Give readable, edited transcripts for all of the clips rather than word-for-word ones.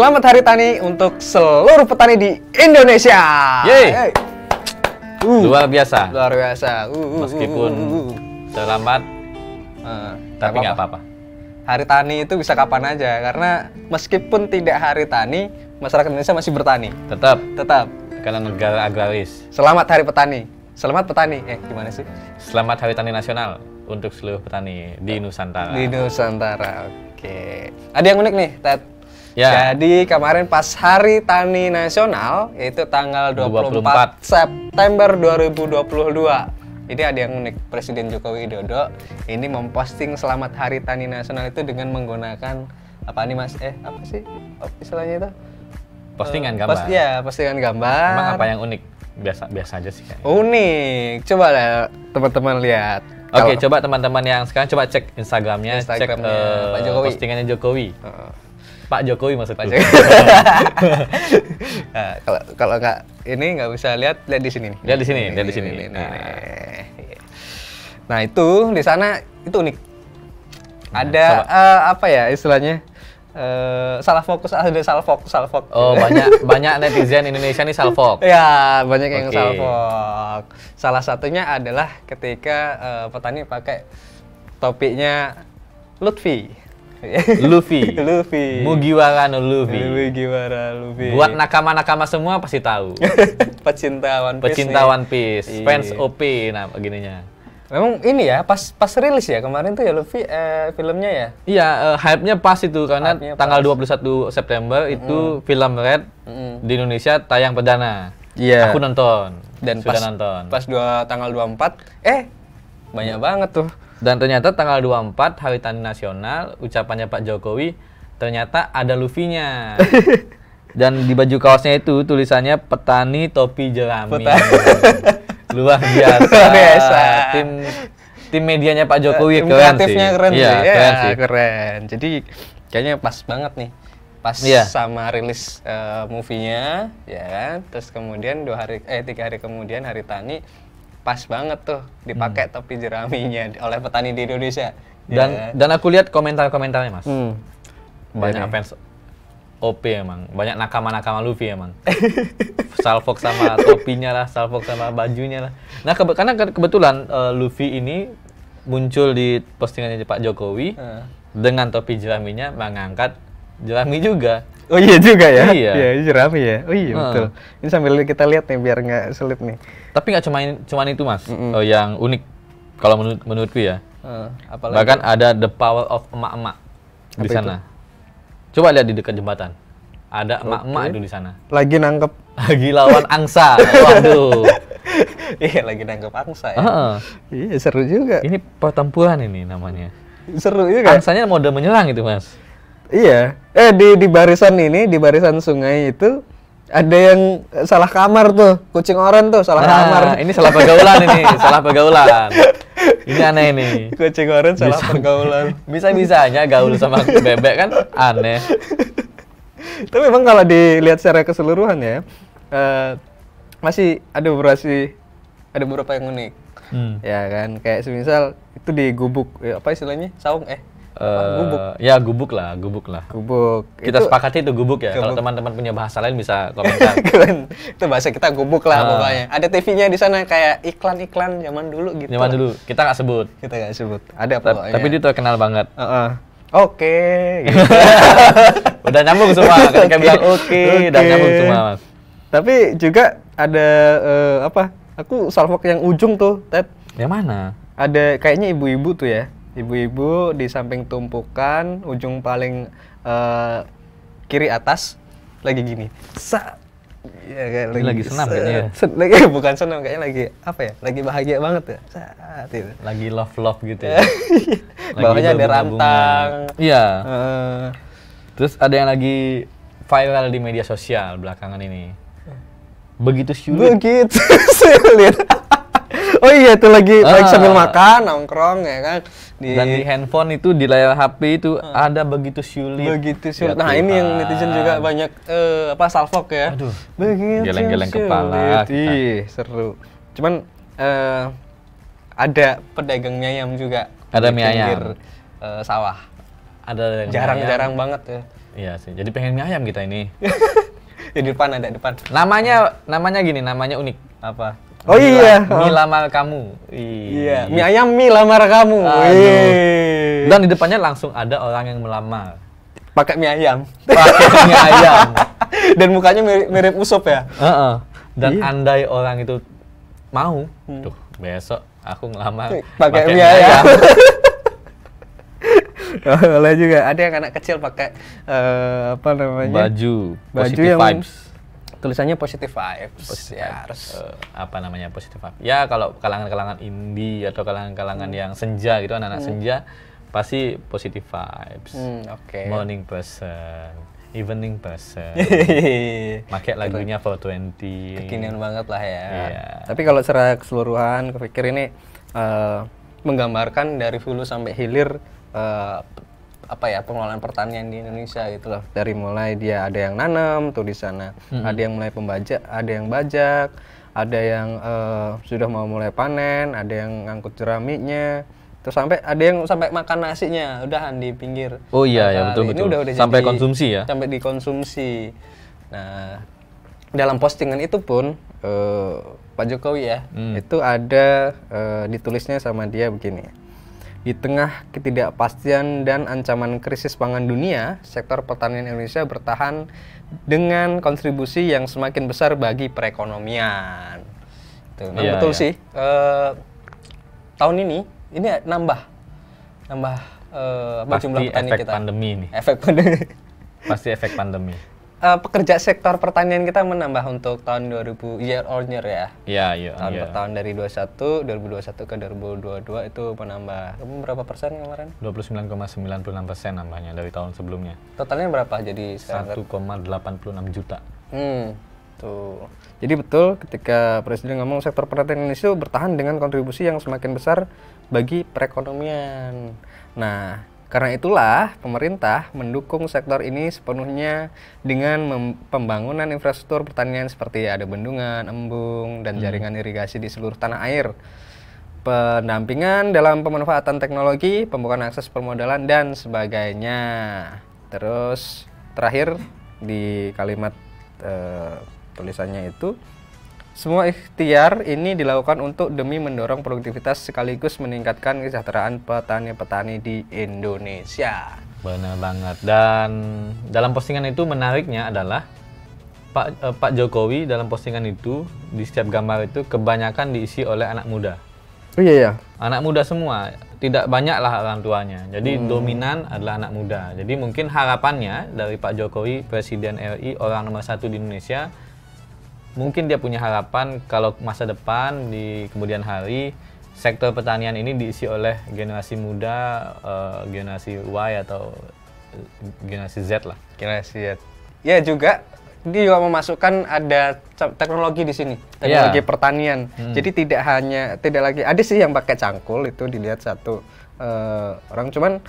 Selamat Hari Tani untuk seluruh petani di Indonesia. Yeay. Luar biasa. Luar biasa. Meskipun selamat, tapi nggak apa-apa. Hari Tani itu bisa kapan aja, karena meskipun tidak Hari Tani, masyarakat Indonesia masih bertani. Tetap. Karena negara agraris. Selamat Hari Petani. Selamat petani. Gimana sih? Selamat Hari Tani Nasional untuk seluruh petani di Nusantara. Di Nusantara. Oke. Ada yang unik nih, Ted. Ya. Jadi kemarin pas Hari Tani Nasional, yaitu tanggal 24 24 September 2022. Jadi ada yang unik, Presiden Joko Widodo ini memposting Selamat Hari Tani Nasional itu dengan menggunakan apa nih Mas? Apa sih istilahnya itu? Postingan gambar. Postingan gambar. Emang apa yang unik? Biasa aja sih kayaknya. Unik. Coba lah teman-teman lihat. Oke, coba teman-teman yang sekarang coba cek Instagramnya, cek Pak Jokowi. postingannya Jokowi. Pak Jokowi maksudnya. Nah, kalau nggak ini nggak bisa lihat di sini nih. Lihat di sini. Nah itu di sana itu unik. Ada apa ya istilahnya? Salah fokus. Oh, banyak netizen Indonesia nih salfok. Ya, banyak yang salfok. Salah satunya adalah ketika petani pakai topinya Luffy. Mugiwara no Luffy. Buat nakama-nakama semua pasti tahu. Pecinta One Piece, fans OP nah begininya. Memang ini ya, pas rilis ya kemarin tuh ya Luffy filmnya ya? Iya, hype-nya pas itu karena tanggal 21 September itu film Red di Indonesia tayang perdana. Iya. Aku nonton Dan sudah nonton. Pas tanggal 24, banyak banget tuh. Dan ternyata tanggal 24 Hari Tani Nasional, ucapannya Pak Jokowi ternyata ada Luffy-nya. Dan di baju kaosnya itu tulisannya petani topi jerami. Luar biasa. Tim medianya Pak Jokowi keren sih. Kreatifnya keren sih. Keren sih. Keren. Jadi kayaknya pas banget nih. Pas sama rilis movie-nya, ya kan. Terus kemudian 3 hari kemudian Hari Tani, pas banget tuh dipakai topi jeraminya oleh petani di Indonesia. Dan aku lihat komentar-komentarnya, Mas. Banyak fans OP emang, banyak nakama-nakama Luffy emang. Salfok sama topinya lah, salfok sama bajunya lah. Nah, karena kebetulan Luffy ini muncul di postingannya Pak Jokowi dengan topi jeraminya mengangkat jerami juga. Oh iya juga ya? Iya, jerami ya? Oh iya betul. Ini sambil kita lihat nih biar nggak sulit nih. Tapi nggak cuman itu Mas, yang unik kalau menurutku ya. Apalagi? Bahkan ada the power of emak-emak di sana. Coba lihat di dekat jembatan. Ada emak-emak itu di sana. Lagi nangkep. Lagi lawan angsa. Waduh. Iya, lagi nangkep angsa ya. Iya, seru juga. Ini pertempuran ini namanya. Seru juga. Angsanya mode menyerang itu, Mas. Iya. Di barisan ini, di barisan sungai itu ada yang salah kamar tuh. Kucing oren tuh salah kamar. Ini salah pergaulan ini, salah pergaulan. Ini aneh ini. Kucing oren salah pergaulan. Bisa-bisanya gaul sama bebek kan aneh. Tapi memang kalau dilihat secara keseluruhan ya, masih ada beberapa yang unik. Ya kan, kayak semisal itu di gubuk, apa istilahnya? Saung gubuk. Ya gubuk lah. Gubuk. Kita sepakati itu gubuk ya. Kalau teman-teman punya bahasa lain bisa komentar. Itu bahasa kita gubuk lah pokoknya. Ada TV-nya di sana kayak iklan-iklan zaman dulu gitu. Zaman dulu. Kita nggak sebut. Ada pokoknya. Tapi dia terkenal banget. Oke. Gitu. Udah nyambung semua. Ketika bilang oke, udah nyambung semua, Mas. Tapi juga ada Aku salfok yang ujung tuh, Ted. Yang mana? Ada kayaknya ibu-ibu tuh ya. Ibu-ibu di samping tumpukan, ujung paling kiri atas lagi gini. Ya, lagi senam kayaknya. Lagi bukan senam, kayaknya lagi apa ya? Lagi bahagia banget ya. Saat itu. Lagi love gitu ya. Bawahnya ada rantang. Iya. Terus ada yang lagi viral di media sosial belakangan ini. Begitu sulit. Oh iya, itu lagi sambil makan, nongkrong ya kan. Dan di handphone itu, di layar HP itu ada begitu sulit. Ya, nah, ini yang netizen juga banyak salfok ya. Aduh. Begitu geleng-geleng kepala. Ih, seru. Cuman ada pedagang mie ayam juga. Ada di mie pinggir, ayam. sawah. Ada Jarang-jarang banget ya. Iya sih. Jadi pengen mie ayam kita ini. Di depan ada depan. Namanya gini, namanya unik. Apa? Oh iya, mie lamar kamu. Iya, mie ayam mie lamar kamu. Dan di depannya langsung ada orang yang melamar. Pakai mie ayam. Pakai mie ayam. Dan mukanya mirip Usop ya. Dan andai orang itu mau, tuh besok aku ngelamar pakai mie ayam. Boleh juga. Ada yang anak kecil pakai apa namanya? Baju yang vibes. Tulisannya positive vibes. Ya, harus apa namanya positive vibes. Ya kalau kalangan-kalangan indie atau kalangan-kalangan yang senja gitu, anak-anak senja pasti positive vibes. Morning person, evening person. Pakai lagunya 420. Kekinian banget lah ya. Yeah. Tapi kalau secara keseluruhan, kepikir ini menggambarkan dari hulu sampai hilir apa ya, pengelolaan pertanian di Indonesia gitu loh. Dari mulai dia ada yang nanam tuh di sana, ada yang mulai pembajak, ada yang bajak, ada yang sudah mau mulai panen, ada yang ngangkut jeramiknya, terus sampai ada yang sampai makan nasinya udahan di pinggir. Oh iya ya, betul betul. Ini udah sampai jadi, konsumsi ya. Sampai dikonsumsi. Nah, dalam postingan itu pun Pak Jokowi ya, itu ada ditulisnya sama dia begini. Di tengah ketidakpastian dan ancaman krisis pangan dunia, sektor pertanian Indonesia bertahan dengan kontribusi yang semakin besar bagi perekonomian. Tuh, betul sih. Tahun ini nambah jumlah petani efek kita. Pandemi ini. Efek pandemi. Pasti efek pandemi. Pekerja sektor pertanian kita menambah untuk tahun 2000 year on year ya. Iya, tahun per tahun dari 2021 ke 2022 itu menambah berapa persen kemarin? 29,96% nambahnya dari tahun sebelumnya. Totalnya berapa jadi 1,86 juta. Tuh. Jadi betul ketika Presiden ngomong sektor pertanian Indonesia bertahan dengan kontribusi yang semakin besar bagi perekonomian. Nah, karena itulah pemerintah mendukung sektor ini sepenuhnya dengan pembangunan infrastruktur pertanian seperti ada bendungan, embung, dan jaringan irigasi di seluruh tanah air. Pendampingan dalam pemanfaatan teknologi, pembukaan akses permodalan, dan sebagainya. Terus terakhir di kalimat tulisannya itu, semua ikhtiar ini dilakukan untuk demi mendorong produktivitas sekaligus meningkatkan kesejahteraan petani-petani di Indonesia. Benar banget. Dan dalam postingan itu menariknya adalah Pak Jokowi dalam postingan itu di setiap gambar itu kebanyakan diisi oleh anak muda. Oh iya ya. Anak muda semua, tidak banyaklah orang tuanya. Jadi dominan adalah anak muda. Jadi mungkin harapannya dari Pak Jokowi, Presiden RI, orang nomor 1 di Indonesia, mungkin dia punya harapan kalau masa depan di kemudian hari sektor pertanian ini diisi oleh generasi muda, generasi Y atau generasi Z lah. Generasi Z. Ya juga dia juga memasukkan ada teknologi di sini, teknologi pertanian. Jadi tidak lagi ada sih yang pakai cangkul itu dilihat satu orang, cuman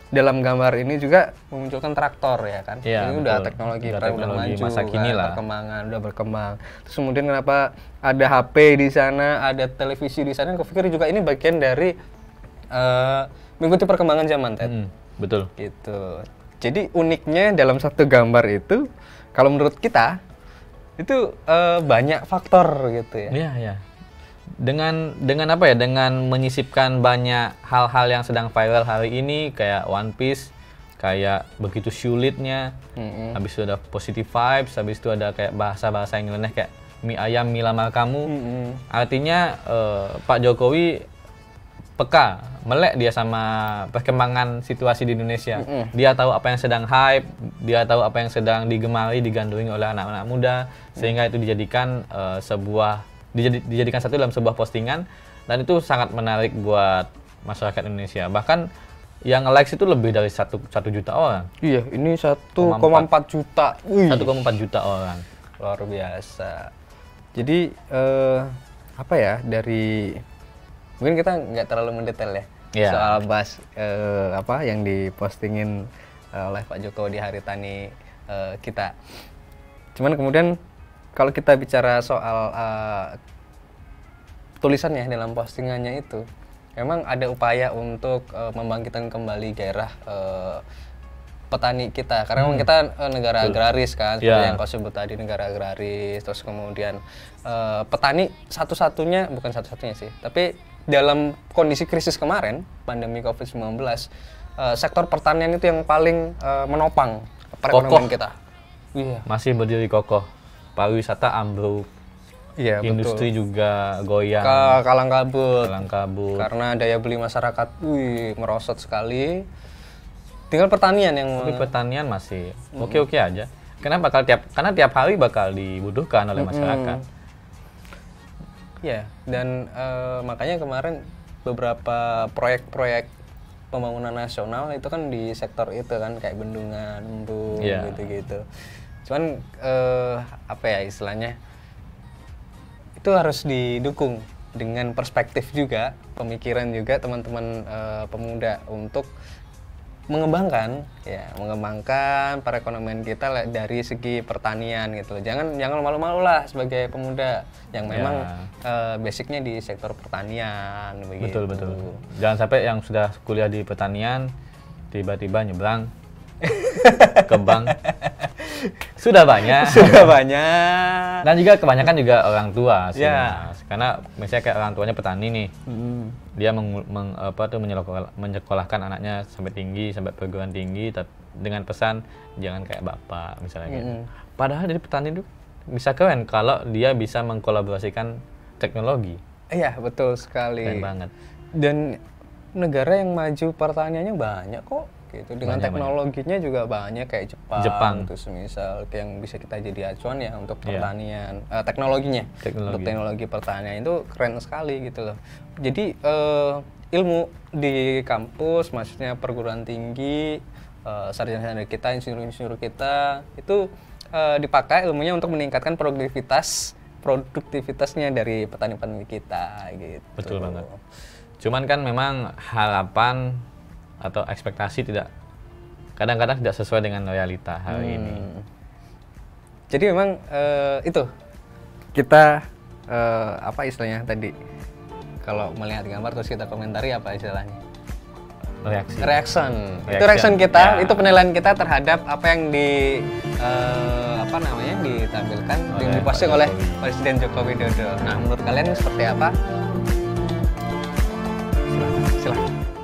dalam gambar ini juga memunculkan traktor ya kan. Ya, ini udah teknologi udah maju, masa kini lah. Perkembangan udah berkembang. Terus kemudian kenapa ada HP di sana, ada televisi di sana? Aku pikir juga ini bagian dari mengikuti perkembangan zaman, Ted. Betul. Gitu. Jadi uniknya dalam satu gambar itu, kalau menurut kita itu banyak faktor gitu ya. Iya, iya. Dengan apa ya? Dengan menyisipkan banyak hal-hal yang sedang viral hari ini, kayak One Piece, kayak begitu sulitnya. Habis itu ada positive vibes, habis itu ada kayak bahasa-bahasa yang nyeleneh kayak mie ayam, mie lamar kamu. Artinya Pak Jokowi peka, melek dia sama perkembangan situasi di Indonesia. Dia tahu apa yang sedang hype, dia tahu apa yang sedang digemari, digandrungi oleh anak-anak muda, sehingga itu dijadikan dijadikan satu dalam sebuah postingan, dan itu sangat menarik buat masyarakat Indonesia. Bahkan yang likes itu lebih dari 1 juta orang. Iya, ini 1,4 juta. 1,4 juta orang. Luar biasa. Jadi apa ya, dari mungkin kita nggak terlalu mendetail ya soal bahas apa yang dipostingin oleh Pak Jokowi di Hari Tani kita. Cuman kemudian kalau kita bicara soal tulisannya dalam postingannya itu, memang ada upaya untuk membangkitkan kembali gairah petani kita, karena memang kita negara agraris kan, seperti yang kau sebut tadi, negara agraris. Terus kemudian petani bukan satu-satunya sih, tapi dalam kondisi krisis kemarin, pandemi COVID-19, sektor pertanian itu yang paling menopang perekonomian kita. Iya. Masih berdiri kokoh. Pariwisata ambruk. Iya, industri betul. Juga goyang. Kalang kabut. Karena daya beli masyarakat merosot sekali. Tinggal pertanian yang... Tapi pertanian masih oke-oke aja. Kenapa? Karena tiap hari bakal dibutuhkan oleh masyarakat. Ya, dan makanya kemarin beberapa proyek-proyek pembangunan nasional itu kan di sektor itu kan, kayak bendungan, embung, gitu-gitu. Cuman apa ya istilahnya, itu harus didukung dengan perspektif juga, pemikiran juga teman-teman pemuda untuk mengembangkan perekonomian kita dari segi pertanian gitu loh. Jangan malu-malu lah sebagai pemuda yang memang basicnya di sektor pertanian begitu. Betul. Jangan sampai yang sudah kuliah di pertanian tiba-tiba nyebrang ke bank. Sudah banyak. Dan juga kebanyakan juga orang tua sih, Mas. Karena misalnya kayak orang tuanya petani nih. Dia menyekolahkan anaknya sampai perguruan tinggi dengan pesan jangan kayak bapak misalnya gitu. Padahal dari petani itu bisa keren kalau dia bisa mengkolaborasikan teknologi. Iya, betul sekali. Keren banget. Dan negara yang maju pertaniannya banyak kok. Gitu. Dengan teknologinya juga banyak kayak Jepang. Terus misal yang bisa kita jadi acuan ya untuk pertanian, teknologinya. Untuk teknologi pertanian itu keren sekali gitu loh. Jadi ilmu di kampus, maksudnya perguruan tinggi, sarjana kita, insinyur kita itu dipakai ilmunya untuk meningkatkan produktivitasnya dari petani-petani kita gitu. Betul banget. Cuman kan memang harapan atau ekspektasi kadang-kadang tidak sesuai dengan realita hari ini. Jadi memang itu kita apa istilahnya tadi, kalau melihat gambar terus kita komentari apa istilahnya? Reaction. Itu reaction kita, itu penilaian kita terhadap apa yang ditampilkan, yang diposting oleh Presiden Joko Widodo. Nah, menurut kalian seperti apa? Silakan.